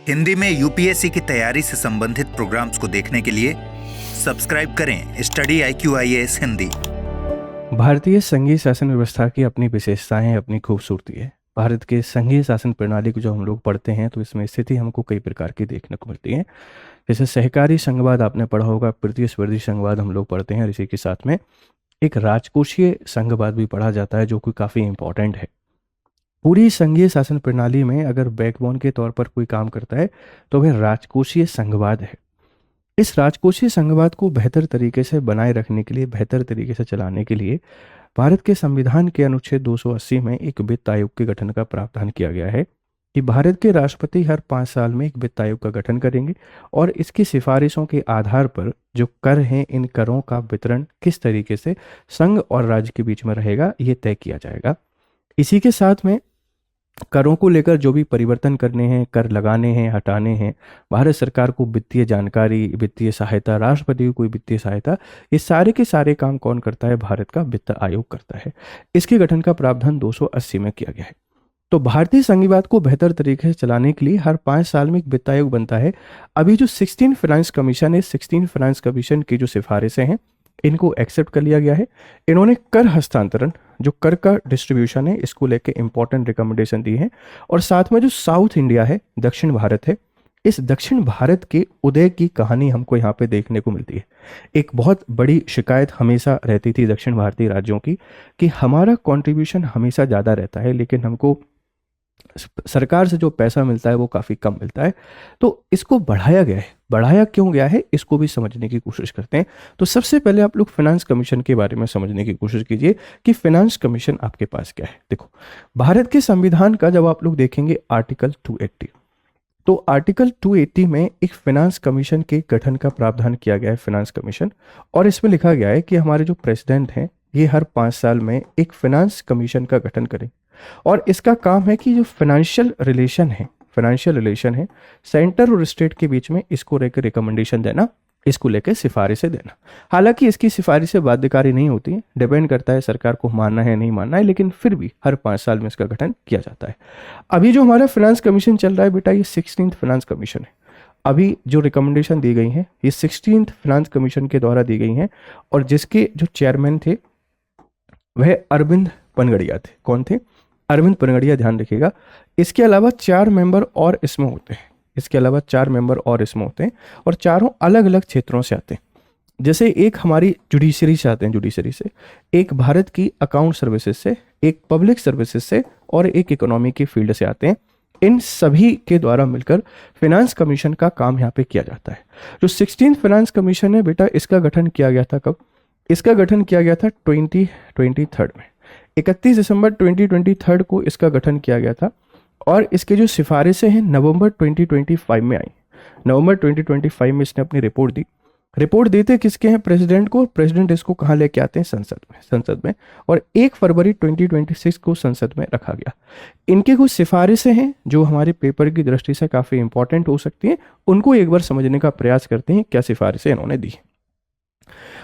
हिंदी में यूपीएससी की तैयारी से संबंधित प्रोग्राम्स को देखने के लिए सब्सक्राइब करें स्टडी IQIAS हिंदी। भारतीय संघीय शासन व्यवस्था की अपनी विशेषताएं, अपनी खूबसूरती है। भारत के संघीय शासन प्रणाली को जो हम लोग पढ़ते हैं तो इसमें स्थिति हमको कई प्रकार की देखने को मिलती है। जैसे सहकारी संघवाद आपने पढ़ा होगा, प्रतिस्पर्धी संघवाद हम लोग पढ़ते हैं, और इसी के साथ में एक राजकोषीय संघवाद भी पढ़ा जाता है जो कि काफ़ी इंपॉर्टेंट है। पूरी संघीय शासन प्रणाली में अगर बैकबोन के तौर पर कोई काम करता है तो वह राजकोषीय संघवाद है। इस राजकोषीय संघवाद को बेहतर तरीके से बनाए रखने के लिए, बेहतर तरीके से चलाने के लिए भारत के संविधान के अनुच्छेद 280 में एक वित्त आयोग के गठन का प्रावधान किया गया है कि भारत के राष्ट्रपति हर 5 साल में एक वित्त आयोग का गठन करेंगे और इसकी सिफारिशों के आधार पर जो कर हैं, इन करों का वितरण किस तरीके से संघ और राज्य के बीच में रहेगा, ये तय किया जाएगा। इसी के साथ में करों को लेकर जो भी परिवर्तन करने हैं, कर लगाने हैं, हटाने हैं, भारत सरकार को वित्तीय जानकारी, वित्तीय सहायता, राष्ट्रपति को कोई वित्तीय सहायता, ये सारे के सारे काम कौन करता है? भारत का वित्त आयोग करता है। इसके गठन का प्रावधान 280 में किया गया है। तो भारतीय संघवाद को बेहतर तरीके से चलाने के लिए हर 5 साल में एक वित्त आयोग बनता है। अभी जो 16 फाइनेंस कमीशन है, 16 फाइनेंस कमीशन की जो सिफारिशें हैं, इनको एक्सेप्ट कर लिया गया है। इन्होंने कर हस्तांतरण, जो कर का डिस्ट्रीब्यूशन है, इसको लेके इंपॉर्टेंट रिकमेंडेशन दी है। और साथ में जो साउथ इंडिया है, दक्षिण भारत है, इस दक्षिण भारत के उदय की कहानी हमको यहाँ पे देखने को मिलती है। एक बहुत बड़ी शिकायत हमेशा रहती थी दक्षिण भारतीय राज्यों की कि हमारा कंट्रीब्यूशन हमेशा ज़्यादा रहता है लेकिन हमको सरकार से जो पैसा मिलता है वो काफ़ी कम मिलता है। तो इसको बढ़ाया गया है। बढ़ाया क्यों गया है, इसको भी समझने की कोशिश करते हैं। तो सबसे पहले आप लोग फाइनेंस कमीशन के बारे में समझने की कोशिश कीजिए कि फाइनेंस कमीशन आपके पास क्या है। देखो, भारत के संविधान का जब आप लोग देखेंगे आर्टिकल 280, तो आर्टिकल 280 में एक फाइनेंस कमीशन के गठन का प्रावधान किया गया है, फाइनेंस कमीशन। और इसमें लिखा गया है कि हमारे जो प्रेसिडेंट हैं ये हर 5 साल में एक फाइनेंस कमीशन का गठन करें और इसका काम है कि जो फाइनेंशियल रिलेशन है सेंटर और स्टेट के बीच में, इसको लेकर रिकमेंडेशन देना, इसको लेकर सिफारिशें देना। हालांकि इसकी सिफारिशें बाध्यकारी नहीं होती हैं, डिपेंड करता है सरकार को मानना है नहीं मानना है, लेकिन फिर भी हर 5 साल में इसका गठन किया जाता है। अभी जो हमारा फाइनेंस कमीशन चल रहा है बेटा, ये 16th फाइनेंस कमीशन है। अभी जो रिकमेंडेशन दी गई हैं ये 16th फाइनेंस कमीशन के द्वारा दी गई हैं और जिसके जो चेयरमैन थे वह अरविंद पनगड़िया थे। कौन थे? अरविंद पनगड़िया, ध्यान रखिएगा। इसके अलावा 4 मेंबर और इसमें होते हैं, और चारों अलग अलग क्षेत्रों से आते हैं। जैसे एक हमारी जुडिशरी से आते हैं, जुडिशरी से, एक भारत की अकाउंट सर्विसेज से, एक पब्लिक सर्विसेज से और एक इकोनॉमी की फील्ड से आते हैं। इन सभी के द्वारा मिलकर फाइनेंस कमीशन का काम यहाँ पे किया जाता है। जो 16th फाइनेंस कमीशन है बेटा, इसका गठन किया गया था कब? इसका गठन किया गया था 2023 में, 31 दिसंबर 2023 को इसका गठन किया गया था। और इसके जो सिफारिशें हैं नवंबर 2025 में आई। नवंबर 2025 में इसने अपनी रिपोर्ट दी। रिपोर्ट देते किसके हैं? प्रेसिडेंट को। प्रेसिडेंट इसको कहाँ लेके आते हैं? संसद में। और 1 फरवरी 2026 को संसद में रखा गया। इनकी कुछ सिफारिशें हैं जो हमारे पेपर की दृष्टि से काफ़ी इंपॉर्टेंट हो सकती हैं, उनको एक बार समझने का प्रयास करते हैं क्या सिफारिशें इन्होंने दी।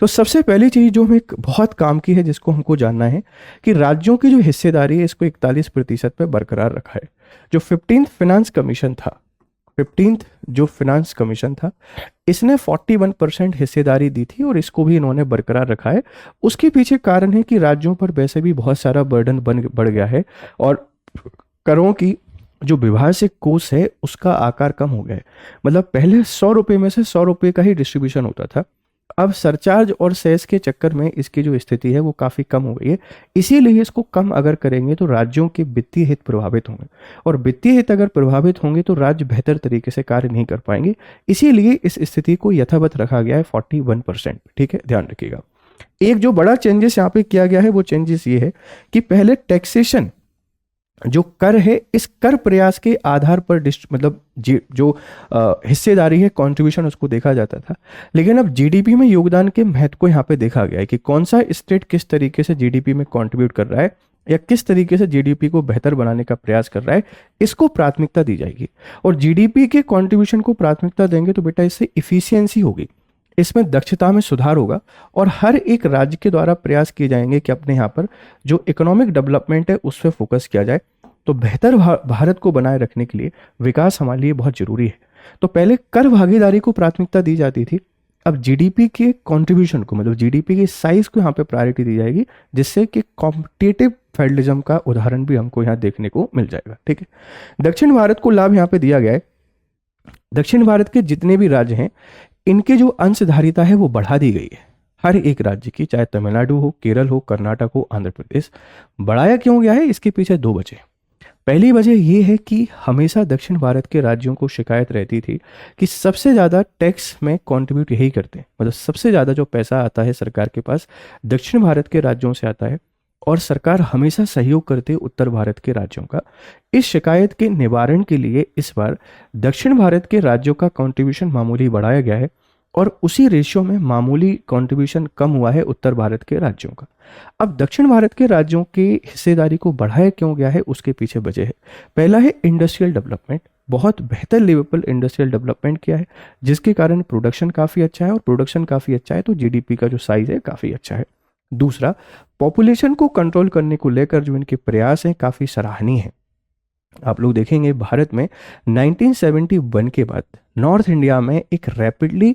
तो सबसे पहली चीज़ जो हमें बहुत काम की है, जिसको हमको जानना है कि राज्यों की जो हिस्सेदारी है इसको 41% पे बरकरार रखा है। जो 15th फाइनेंस कमीशन था, 15th जो फाइनेंस कमीशन था, इसने 41% हिस्सेदारी दी थी और इसको भी इन्होंने बरकरार रखा है। उसके पीछे कारण है कि राज्यों पर वैसे भी बहुत सारा बर्डन बढ़ गया है और करों की जो विभाज्य कोष है उसका आकार कम हो गया है। मतलब पहले 100 रुपये में से 100 रुपये का ही डिस्ट्रीब्यूशन होता था, अब सरचार्ज और सेस के चक्कर में इसकी जो स्थिति है वो काफ़ी कम हो गई है। इसीलिए इसको कम अगर करेंगे तो राज्यों के वित्तीय हित प्रभावित होंगे, और वित्तीय हित अगर प्रभावित होंगे तो राज्य बेहतर तरीके से कार्य नहीं कर पाएंगे। इसीलिए इस स्थिति को यथावत रखा गया है 41%। ठीक है, ध्यान रखिएगा। एक जो बड़ा चेंजेस यहाँ पे किया गया है वो चेंजेस ये है कि पहले टैक्सेशन जो कर है, इस कर प्रयास के आधार पर मतलब जो हिस्सेदारी है, कंट्रीब्यूशन, उसको देखा जाता था। लेकिन अब जीडीपी में योगदान के महत्व को यहाँ पे देखा गया है कि कौन सा स्टेट किस तरीके से जीडीपी में कंट्रीब्यूट कर रहा है या किस तरीके से जीडीपी को बेहतर बनाने का प्रयास कर रहा है, इसको प्राथमिकता दी जाएगी। और जीडीपी के कंट्रीब्यूशन को प्राथमिकता देंगे तो बेटा इससे इफिशियंसी होगी, इसमें दक्षता में सुधार होगा और हर एक राज्य के द्वारा प्रयास किए जाएंगे कि अपने यहाँ पर जो इकोनॉमिक डेवलपमेंट है उस पर फोकस किया जाए। तो बेहतर भारत को बनाए रखने के लिए विकास हमारे लिए बहुत जरूरी है। तो पहले कर भागीदारी को प्राथमिकता दी जाती थी, अब जीडीपी के कंट्रीब्यूशन को, मतलब जीडीपी के साइज को यहाँ पे प्रायोरिटी दी जाएगी, जिससे कि कॉम्पिटिटिव फेडरलिज्म का उदाहरण भी हमको यहाँ देखने को मिल जाएगा। ठीक है, दक्षिण भारत को लाभ यहाँ पे दिया गया है। दक्षिण भारत के जितने भी राज्य हैं, इनके जो अंशधारिता है वो बढ़ा दी गई है, हर एक राज्य की, चाहे तमिलनाडु हो, केरल हो, कर्नाटक हो, आंध्र प्रदेश। बढ़ाया क्यों गया है, इसके पीछे दो वजह। पहली वजह यह है कि हमेशा दक्षिण भारत के राज्यों को शिकायत रहती थी कि सबसे ज़्यादा टैक्स में कंट्रीब्यूट यही करते हैं, मतलब सबसे ज़्यादा जो पैसा आता है सरकार के पास दक्षिण भारत के राज्यों से आता है, और सरकार हमेशा सहयोग करती है उत्तर भारत के राज्यों का। इस शिकायत के निवारण के लिए इस बार दक्षिण भारत के राज्यों का कंट्रीब्यूशन मामूली बढ़ाया गया है, और उसी रेशियो में मामूली कंट्रीब्यूशन कम हुआ है उत्तर भारत के राज्यों का। अब दक्षिण भारत के राज्यों की हिस्सेदारी को बढ़ाया क्यों गया है, उसके पीछे वजह है। पहला है इंडस्ट्रियल डेवलपमेंट, बहुत बेहतर लेवल पर इंडस्ट्रियल डेवलपमेंट किया है, जिसके कारण प्रोडक्शन काफ़ी अच्छा है, और प्रोडक्शन काफ़ी अच्छा है तो जीडीपी का जो साइज है काफ़ी अच्छा है। दूसरा, पॉपुलेशन को कंट्रोल करने को लेकर जो इनके प्रयास हैं काफ़ी सराहनीय है। आप लोग देखेंगे भारत में 1971 के बाद नॉर्थ इंडिया में एक रैपिडली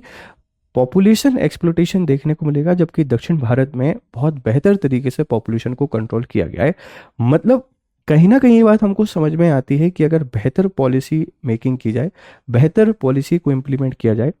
पॉपुलेशन एक्सप्लोटेशन देखने को मिलेगा, जबकि दक्षिण भारत में बहुत बेहतर तरीके से पॉपुलेशन को कंट्रोल किया गया है। मतलब कहीं ना कहीं ये बात हमको समझ में आती है कि अगर बेहतर पॉलिसी मेकिंग की जाए, बेहतर पॉलिसी को इम्प्लीमेंट किया जाए,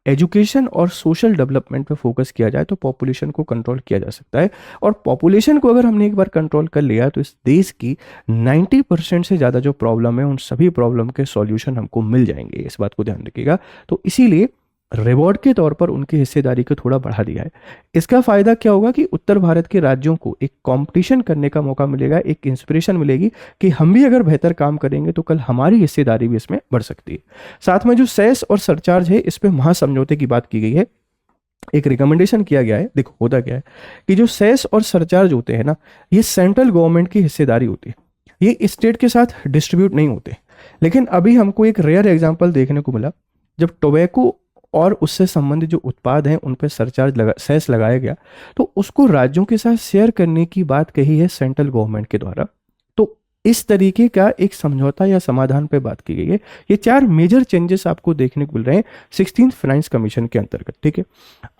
एजुकेशन और सोशल डेवलपमेंट पे फोकस किया जाए, तो पॉपुलेशन को कंट्रोल किया जा सकता है। और पॉपुलेशन को अगर हमने एक बार कंट्रोल कर लिया तो इस देश की 90% से ज़्यादा जो प्रॉब्लम है उन सभी प्रॉब्लम के सॉल्यूशन हमको मिल जाएंगे, इस बात को ध्यान रखिएगा। तो इसीलिए रिवॉर्ड के तौर पर उनकी हिस्सेदारी को थोड़ा बढ़ा दिया है। इसका फायदा क्या होगा कि उत्तर भारत के राज्यों को एक कंपटीशन करने का मौका मिलेगा, एक इंस्पिरेशन मिलेगी कि हम भी अगर बेहतर काम करेंगे तो कल हमारी हिस्सेदारी भी इसमें बढ़ सकती है। साथ में जो सेस और सरचार्ज है, इस पे महासमझौते की बात की गई है, एक रिकमेंडेशन किया गया है। देखो होता क्या है कि जो सेस और सरचार्ज होते हैं ना, ये सेंट्रल गवर्नमेंट की हिस्सेदारी होती है, ये स्टेट के साथ डिस्ट्रीब्यूट नहीं होते। लेकिन अभी हमको एक रेयर एग्जाम्पल देखने को मिला, जब टोबैको और उससे संबंधित जो उत्पाद हैं उन पर सेस लगाया गया, तो उसको राज्यों के साथ शेयर करने की बात कही है सेंट्रल गवर्नमेंट के द्वारा। तो इस तरीके का एक समझौता या समाधान पे बात की गई है। ये 4 मेजर चेंजेस आपको देखने को मिल रहे हैं 16th फाइनेंस कमीशन के अंतर्गत। ठीक है,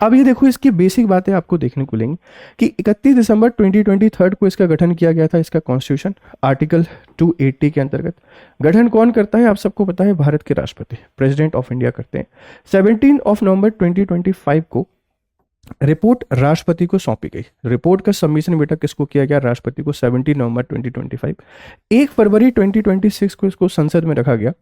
अब ये देखो इसकी बेसिक बातें आपको देखने को मिलेंगी कि 31 दिसंबर 2023 को इसका गठन किया गया था, इसका कॉन्स्टिट्यूशन आर्टिकल 280 के अंतर्गत। गठन कौन करता है, आप सबको पता है, भारत के राष्ट्रपति, प्रेसिडेंट ऑफ इंडिया करते हैं। 17 नवंबर 2025 को रिपोर्ट राष्ट्रपति को सौंपी गई। रिपोर्ट का सबमिशन बेटा किसको किया गया, राष्ट्रपति को, 17 नवंबर 2025। 1 फरवरी 2026 को इसको संसद में रखा गया,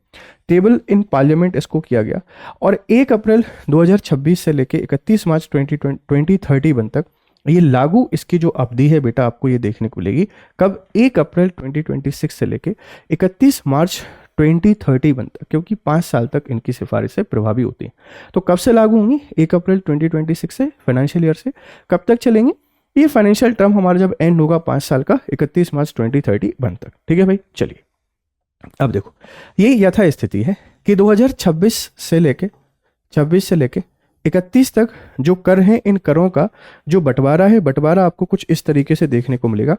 टेबल इन पार्लियामेंट इसको किया गया, और 1 अप्रैल 2026 से लेके 31 मार्च 2031 तक ये लागू, इसकी जो अवधि है बेटा आपको ये देखने को मिलेगी कब, 1 अप्रैल 2026 से लेके 31 मार्च 2031 तक, क्योंकि 5 साल तक इनकी सिफारिशें प्रभावी होती हैं। तो कब से लागू होंगी, 1 अप्रैल 2026 से, फाइनेंशियल ईयर से। कब तक चलेंगे, ये फाइनेंशियल टर्म हमारा जब एंड होगा 5 साल का, 31 मार्च 2031 तक। ठीक है भाई, चलिए अब देखो ये यथा स्थिति है कि 2026 से लेके 31 तक जो कर हैं, इन करों का जो बंटवारा है, बंटवारा आपको कुछ इस तरीके से देखने को मिलेगा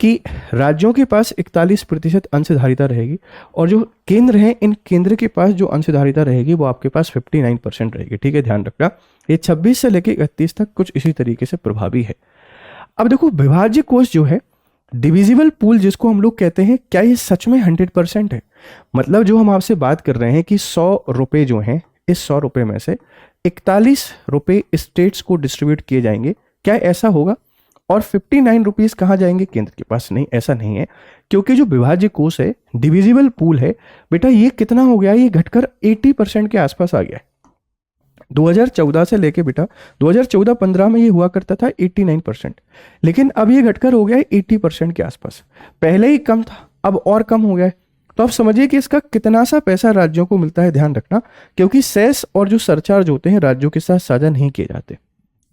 कि राज्यों के पास 41% अंशधारिता रहेगी, और जो केंद्र हैं, इन केंद्र के पास जो अंशधारिता रहेगी वो आपके पास 59% रहेगी। ठीक है, ध्यान रखना, ये 26 से लेकर 31 तक कुछ इसी तरीके से प्रभावी है। अब देखो विभाज्य कोष जो है, डिविजिबल पूल जिसको हम लोग कहते हैं, क्या ये सच में 100% है? मतलब जो हम आपसे बात कर रहे हैं कि 100 रुपये जो हैं, इस 100 रुपये में से 41 रुपये स्टेट्स को डिस्ट्रीब्यूट किए जाएंगे, क्या ऐसा होगा? और 59 रुपीज़ कहाँ जाएंगे, केंद्र के पास? नहीं, ऐसा नहीं है, क्योंकि जो विभाज्य कोष है, डिविजिबल पूल है बेटा, ये कितना हो गया, ये घटकर 80% के आसपास आ गया है। 2014 से लेके बेटा 2014-15 में ये हुआ करता था 89%, लेकिन अब ये घटकर हो गया है 80% के आसपास। पहले ही कम था, अब और कम हो गया है। तो आप समझिए कि इसका कितना सा पैसा राज्यों को मिलता है, ध्यान रखना, क्योंकि सेस और जो सरचार्ज होते हैं राज्यों के साथ साझा नहीं किए जाते।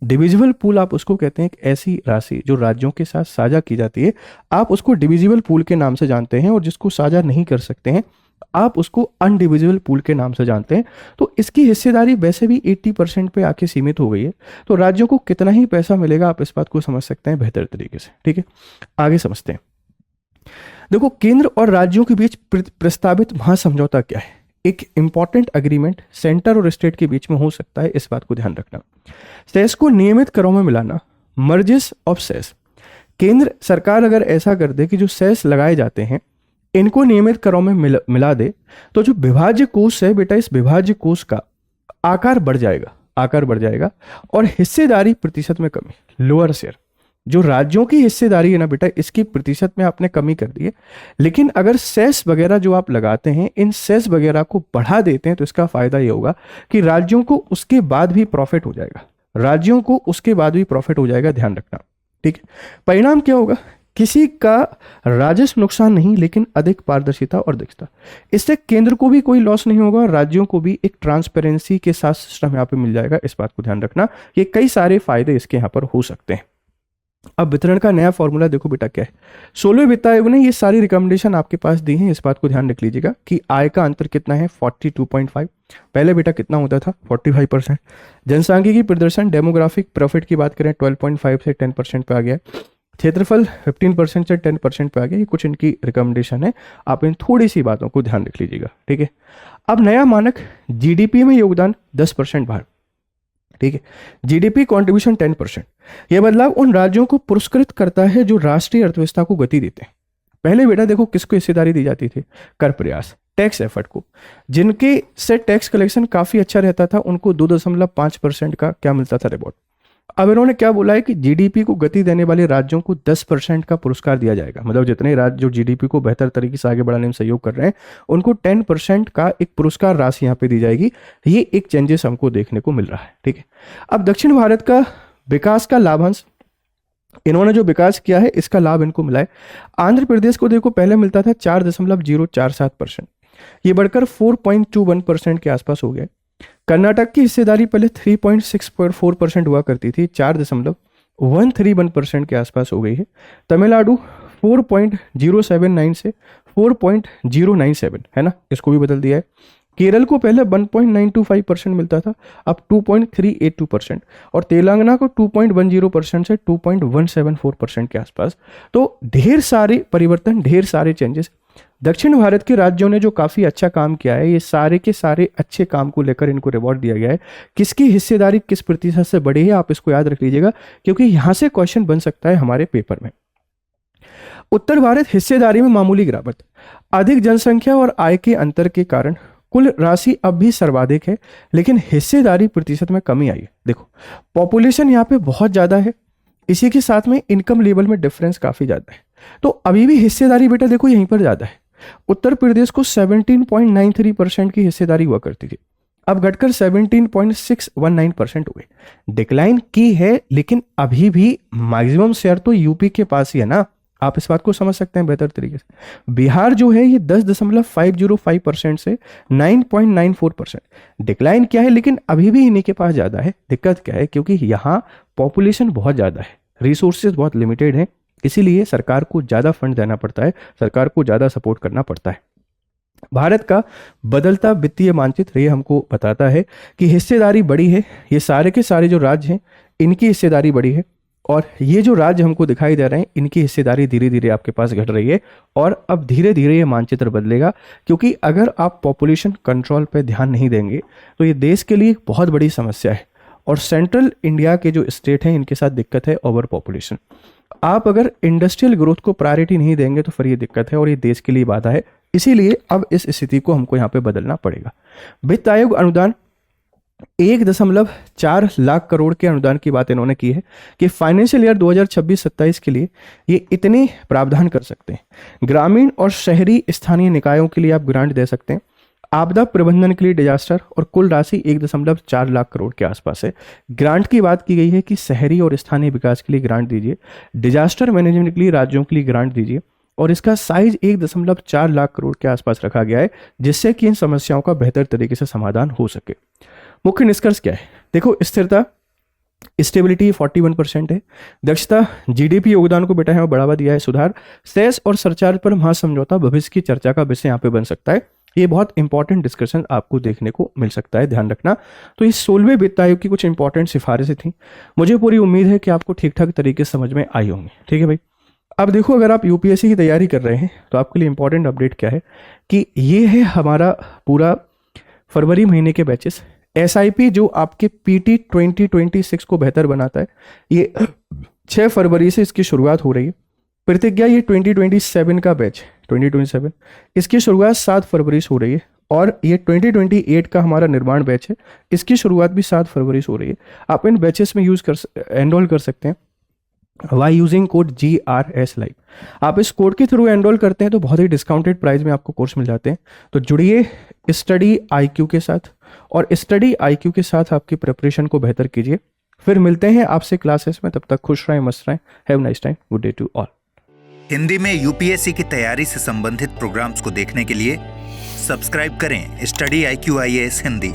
डिविजिबल पूल आप उसको कहते हैं, एक ऐसी राशि जो राज्यों के साथ साझा की जाती है, आप उसको डिविजिबल पूल के नाम से जानते हैं, और जिसको साझा नहीं कर सकते हैं आप उसको अनडिविजिबल पूल के नाम से जानते हैं। तो इसकी हिस्सेदारी वैसे भी 80% पे आके सीमित हो गई है, तो राज्यों को कितना ही पैसा मिलेगा आप इस बात को समझ सकते हैं बेहतर तरीके से। ठीक है, आगे समझते हैं। देखो केंद्र और राज्यों के बीच प्रस्तावित महासमझौता क्या है? एक इंपॉर्टेंट अग्रीमेंट सेंटर और स्टेट के बीच में हो सकता है, इस बात को ध्यान रखना। सेस को नियमित करों में मिलाना, मर्जेस ऑफ सेस। केंद्र सरकार अगर ऐसा कर दे कि जो सेस लगाए जाते हैं इनको नियमित करों में मिला दे, तो जो विभाज्य कोष है बेटा, इस विभाज्य कोष का आकार बढ़ जाएगा और हिस्सेदारी प्रतिशत में कमी, लोअर शेयर। जो राज्यों की हिस्सेदारी है ना बेटा, इसकी प्रतिशत में आपने कमी कर दी है, लेकिन अगर सेस वगैरह जो आप लगाते हैं, इन सेस वगैरह को बढ़ा देते हैं तो इसका फायदा ये होगा कि राज्यों को उसके बाद भी प्रॉफिट हो जाएगा, ध्यान रखना, ठीक है। परिणाम क्या होगा? किसी का राजस्व नुकसान नहीं, लेकिन अधिक पारदर्शिता और दक्षता। इससे केंद्र को भी कोई लॉस नहीं होगा और राज्यों को भी एक ट्रांसपेरेंसी के साथ सिस्टम यहाँ पे मिल जाएगा, इस बात को ध्यान रखना। ये कई सारे फायदे इसके यहाँ पर हो सकते हैं। अब वितरण का नया फॉर्मूला देखो बेटा क्या है। 16वें वित्त आयोग ने ये सारी रिकमेंडेशन आपके पास दी हैं, इस बात को ध्यान रख लीजिएगा कि आय का अंतर कितना है, 42.5। पहले बेटा कितना होता था, 45%। जनसांख्यिकी प्रदर्शन डेमोग्राफिक प्रॉफिट की बात करें 12.5 से 10% पे आ गया। क्षेत्रफल 15% से 10% पे आ गया। ये कुछ इनकी रिकमेंडेशन है, आप इन थोड़ी सी बातों को ध्यान रख लीजिएगा, ठीक है। अब नया मानक जीडीपी में योगदान 10% बाहर, ठीक है। GDP contribution 10%। यह बदलाव उन राज्यों को पुरस्कृत करता है जो राष्ट्रीय अर्थव्यवस्था को गति देते हैं। पहले बेटा देखो किसको हिस्सेदारी दी जाती थी, कर प्रयास, टैक्स एफर्ट को। जिनके से टैक्स कलेक्शन काफी अच्छा रहता था उनको 2.5% का क्या मिलता था, रिवॉर्ड। अब इन्होंने क्या बोला है कि जीडीपी को गति देने वाले राज्यों को 10% का पुरस्कार दिया जाएगा। मतलब जितने राज्य जो जीडीपी को बेहतर तरीके से आगे बढ़ाने में सहयोग कर रहे हैं उनको 10% का एक पुरस्कार राशि यहाँ पे दी जाएगी। ये एक चेंजेस हमको देखने को मिल रहा है, ठीक है। अब दक्षिण भारत का विकास का लाभांश, इन्होंने जो विकास किया है इसका लाभ इनको मिला है। आंध्र प्रदेश को देखो पहले मिलता था 4.047%, ये बढ़कर 4.21% के आसपास हो गया। कर्नाटक की हिस्सेदारी पहले 3.64% हुआ करती थी, 4.131% के आसपास हो गई है। तमिलनाडु 4.079 से 4.097 है ना, इसको भी बदल दिया है। केरल को पहले 1.925% मिलता था, अब 2.382%, और तेलंगाना को 2.10% से 2.174% के आसपास। तो ढेर सारे परिवर्तन, ढेर सारे चेंजेस। दक्षिण भारत के राज्यों ने जो काफी अच्छा काम किया है, ये सारे के सारे अच्छे काम को लेकर इनको रिवॉर्ड दिया गया है। किसकी हिस्सेदारी किस प्रतिशत से बढ़ी है, आप इसको याद रख लीजिएगा, क्योंकि यहां से क्वेश्चन बन सकता है हमारे पेपर में। उत्तर भारत हिस्सेदारी में मामूली गिरावट, अधिक जनसंख्या और आय के अंतर के कारण कुल राशि अब भी सर्वाधिक है, लेकिन हिस्सेदारी प्रतिशत में कमी आई है। देखो पॉपुलेशन यहाँ पे बहुत ज्यादा है, इसी के साथ में इनकम लेवल में डिफरेंस काफी ज्यादा है, तो अभी भी हिस्सेदारी बेटा देखो यहीं पर ज्यादा है। उत्तर प्रदेश को 17.93% की हिस्सेदारी हुआ करती थी, अब घटकर 17.619% हो गई। डिक्लाइन की है, लेकिन अभी भी मैक्सिमम शेयर तो यूपी के पास ही है ना, आप इस बात को समझ सकते हैं बेहतर तरीके से। बिहार जो है ये 10.505% से 9.94%। डिक्लाइन क्या है, लेकिन अभी भी इन्हीं के पास ज्यादा है। दिक्कत क्या है, क्योंकि यहाँ पॉपुलेशन बहुत ज्यादा है, रिसोर्सेज बहुत लिमिटेड है, इसीलिए सरकार को ज्यादा फंड देना पड़ता है, सरकार को ज्यादा सपोर्ट करना पड़ता है। भारत का बदलता वित्तीय मानचित्र ये हमको बताता है कि हिस्सेदारी बड़ी है। ये सारे के सारे जो राज्य हैं इनकी हिस्सेदारी बड़ी है, और ये जो राज्य हमको दिखाई दे रहे हैं इनकी हिस्सेदारी धीरे धीरे आपके पास घट रही है। और अब धीरे धीरे ये मानचित्र बदलेगा, क्योंकि अगर आप पॉपुलेशन कंट्रोल पे ध्यान नहीं देंगे तो ये देश के लिए एक बहुत बड़ी समस्या है। और सेंट्रल इंडिया के जो स्टेट हैं इनके साथ दिक्कत है ओवर पॉपुलेशन। आप अगर इंडस्ट्रियल ग्रोथ को प्रायोरिटी नहीं देंगे तो फिर ये दिक्कत है और ये देश के लिए बाधा है। इसीलिए अब इस स्थिति को हमको यहाँ पे बदलना पड़ेगा। वित्त आयोग अनुदान 1.4 लाख करोड़ के अनुदान की बात इन्होंने की है कि फाइनेंशियल ईयर 2026-27 के लिए ये इतने प्रावधान कर सकते हैं। ग्रामीण और शहरी स्थानीय निकायों के लिए आप ग्रांट दे सकते हैं। आपदा प्रबंधन के लिए डिजास्टर, और कुल राशि 1.4 लाख करोड़ के आसपास है। ग्रांट की बात की गई है कि शहरी और स्थानीय विकास के लिए ग्रांट दीजिए, डिजास्टर मैनेजमेंट के लिए राज्यों के लिए ग्रांट दीजिए, और इसका साइज 1.4 लाख करोड़ के आसपास रखा गया है, जिससे कि इन समस्याओं का बेहतर तरीके से समाधान हो सके। मुख्य निष्कर्ष क्या है, देखो स्थिरता, स्टेबिलिटी 41% है। दक्षता, जीडीपी योगदान को बेटा है बढ़ावा दिया है। सुधार, सेस और सरचार्ज पर महासमझौता भविष्य की चर्चा का विषय यहाँ पे बन सकता है। ये बहुत इंपॉर्टेंट डिस्कशन आपको देखने को मिल सकता है, ध्यान रखना। तो इस 16वें वित्त आयोग की कुछ इंपॉर्टेंट सिफारिशें थी। मुझे पूरी उम्मीद है कि आपको ठीक ठाक तरीके से समझ में आई होंगी, ठीक है भाई। अब देखो, अगर आप यूपीएससी की तैयारी कर रहे हैं तो आपके लिए इंपॉर्टेंट अपडेट क्या है कि ये है हमारा पूरा फरवरी महीने के बैचेस। एसआईपी जो आपके पीटी 2026 को बेहतर बनाता है, ये 6 फरवरी से इसकी शुरुआत हो रही है। प्रतिज्ञा ये 2027 का बैच 2027, इसकी शुरुआत 7 फरवरी से हो रही है। और ये 2028 का हमारा निर्माण बैच है, इसकी शुरुआत भी 7 फरवरी से हो रही है। आप इन बैचेस में एनरोल कर सकते हैं by using code GRS live. आप इस कोड के थ्रू एनरोल करते हैं तो बहुत ही डिस्काउंटेड प्राइस में आपको कोर्स मिल जाते हैं। तो जुड़िए स्टडी IQ के साथ, और स्टडी IQ के साथ आपकी प्रिपरेशन को बेहतर कीजिए। फिर मिलते हैं आपसे क्लासेस में, तब तक खुश रहें, मस्त रहें। Have nice time, good day to all. Hindi में यूपीएससी की तैयारी से संबंधित प्रोग्राम्स को देखने के लिए सब्सक्राइब करें स्टडी IQ IAS हिंदी।